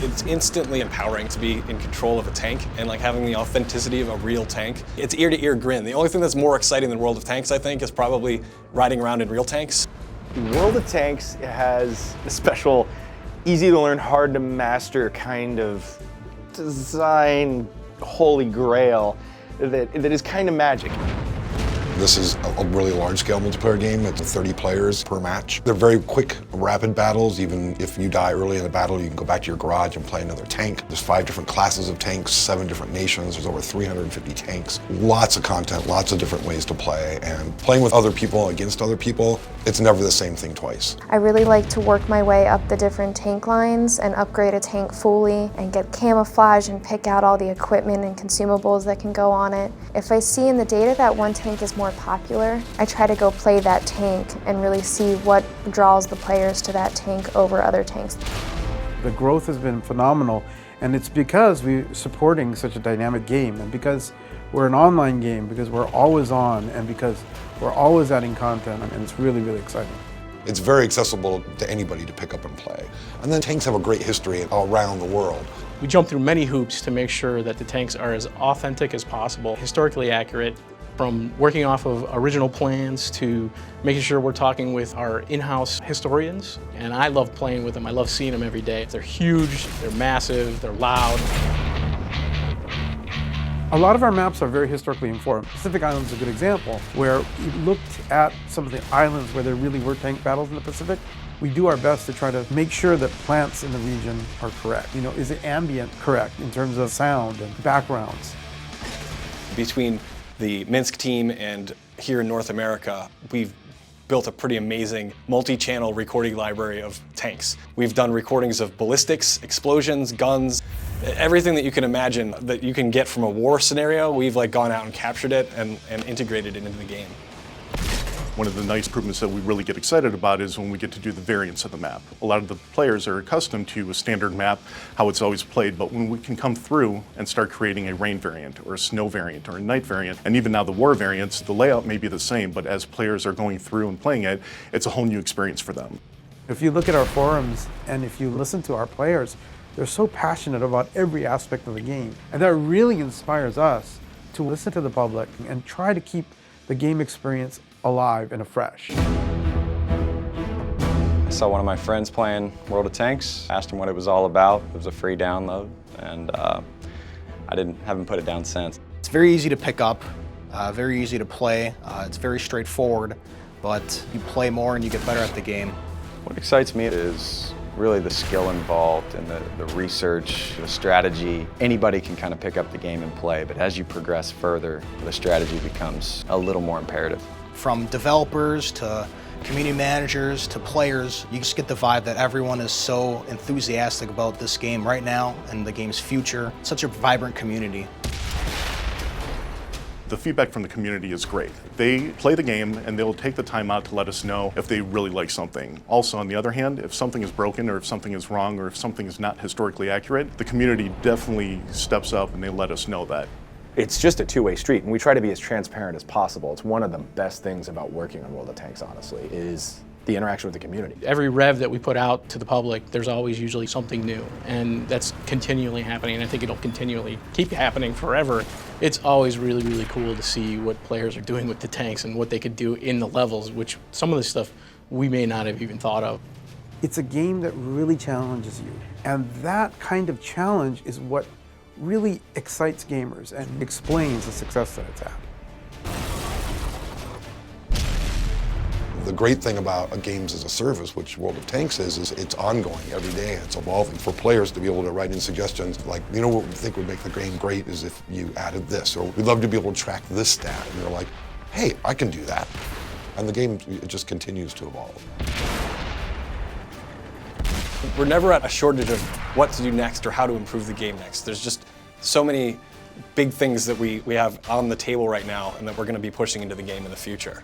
It's instantly empowering to be in control of a tank and like having the authenticity of a real tank. It's ear-to-ear grin. The only thing that's more exciting than World of Tanks, I think, is probably riding around in real tanks. World of Tanks has a special, easy to learn, hard to master kind of design holy grail that is kind of magic. This is a really large-scale multiplayer game. It's 30 players per match. They're very quick, rapid battles. Even if you die early in the battle, you can go back to your garage and play another tank. There's 5 different classes of tanks, 7 different nations. There's over 350 tanks. Lots of content, lots of different ways to play. And playing with other people against other people, it's never the same thing twice. I really like to work my way up the different tank lines and upgrade a tank fully and get camouflage and pick out all the equipment and consumables that can go on it. If I see in the data that one tank is more popular, I try to go play that tank and really see what draws the players to that tank over other tanks. The growth has been phenomenal, and it's because we're supporting such a dynamic game, and because we're an online game, because we're always on, and because we're always adding content, and it's really, really exciting. It's very accessible to anybody to pick up and play. And then tanks have a great history all around the world. We jump through many hoops to make sure that the tanks are as authentic as possible, historically accurate, from working off of original plans to making sure we're talking with our in-house historians. And I love playing with them. I love seeing them every day. They're huge, they're massive, they're loud. A lot of our maps are very historically informed. Pacific Islands is a good example, where we looked at some of the islands where there really were tank battles in the Pacific. We do our best to try to make sure that plants in the region are correct. You know, is the ambient correct in terms of sound and backgrounds? Between the Minsk team and here in North America, we've built a pretty amazing multi-channel recording library of tanks. We've done recordings of ballistics, explosions, guns, everything that you can imagine that you can get from a war scenario. We've like gone out and captured it and integrated it into the game. One of the nice improvements that we really get excited about is when we get to do the variants of the map. A lot of the players are accustomed to a standard map, how it's always played, but when we can come through and start creating a rain variant or a snow variant or a night variant, and even now the war variants, the layout may be the same, but as players are going through and playing it, it's a whole new experience for them. If you look at our forums and if you listen to our players, they're so passionate about every aspect of the game. And that really inspires us to listen to the public and try to keep the game experience alive and afresh. I saw one of my friends playing World of Tanks, asked him what it was all about. It was a free download, and I haven't put it down since. It's very easy to pick up, very easy to play. It's very straightforward, but you play more and you get better at the game. What excites me is really the skill involved and the research, the strategy. Anybody can kind of pick up the game and play, but as you progress further, the strategy becomes a little more imperative. From developers to community managers to players, you just get the vibe that everyone is so enthusiastic about this game right now and the game's future. It's such a vibrant community. The feedback from the community is great. They play the game and they'll take the time out to let us know if they really like something. Also, on the other hand, if something is broken or if something is wrong or if something is not historically accurate, the community definitely steps up and they let us know that. It's just a two-way street, and we try to be as transparent as possible. It's one of the best things about working on World of Tanks, honestly, is the interaction with the community. Every rev that we put out to the public, there's always usually something new, and that's continually happening, and I think it'll continually keep happening forever. It's always really, really cool to see what players are doing with the tanks and what they could do in the levels, which some of the stuff we may not have even thought of. It's a game that really challenges you, and that kind of challenge is what really excites gamers and explains the success that it's had. The great thing about a games as a service, which World of Tanks is it's ongoing every day. It's evolving. For players to be able to write in suggestions like, you know what we think would make the game great is if you added this, or we'd love to be able to track this stat. And they're like, hey, I can do that. And the game, it just continues to evolve. We're never at a shortage of what to do next or how to improve the game next. There's just so many big things that we have on the table right now and that we're going to be pushing into the game in the future.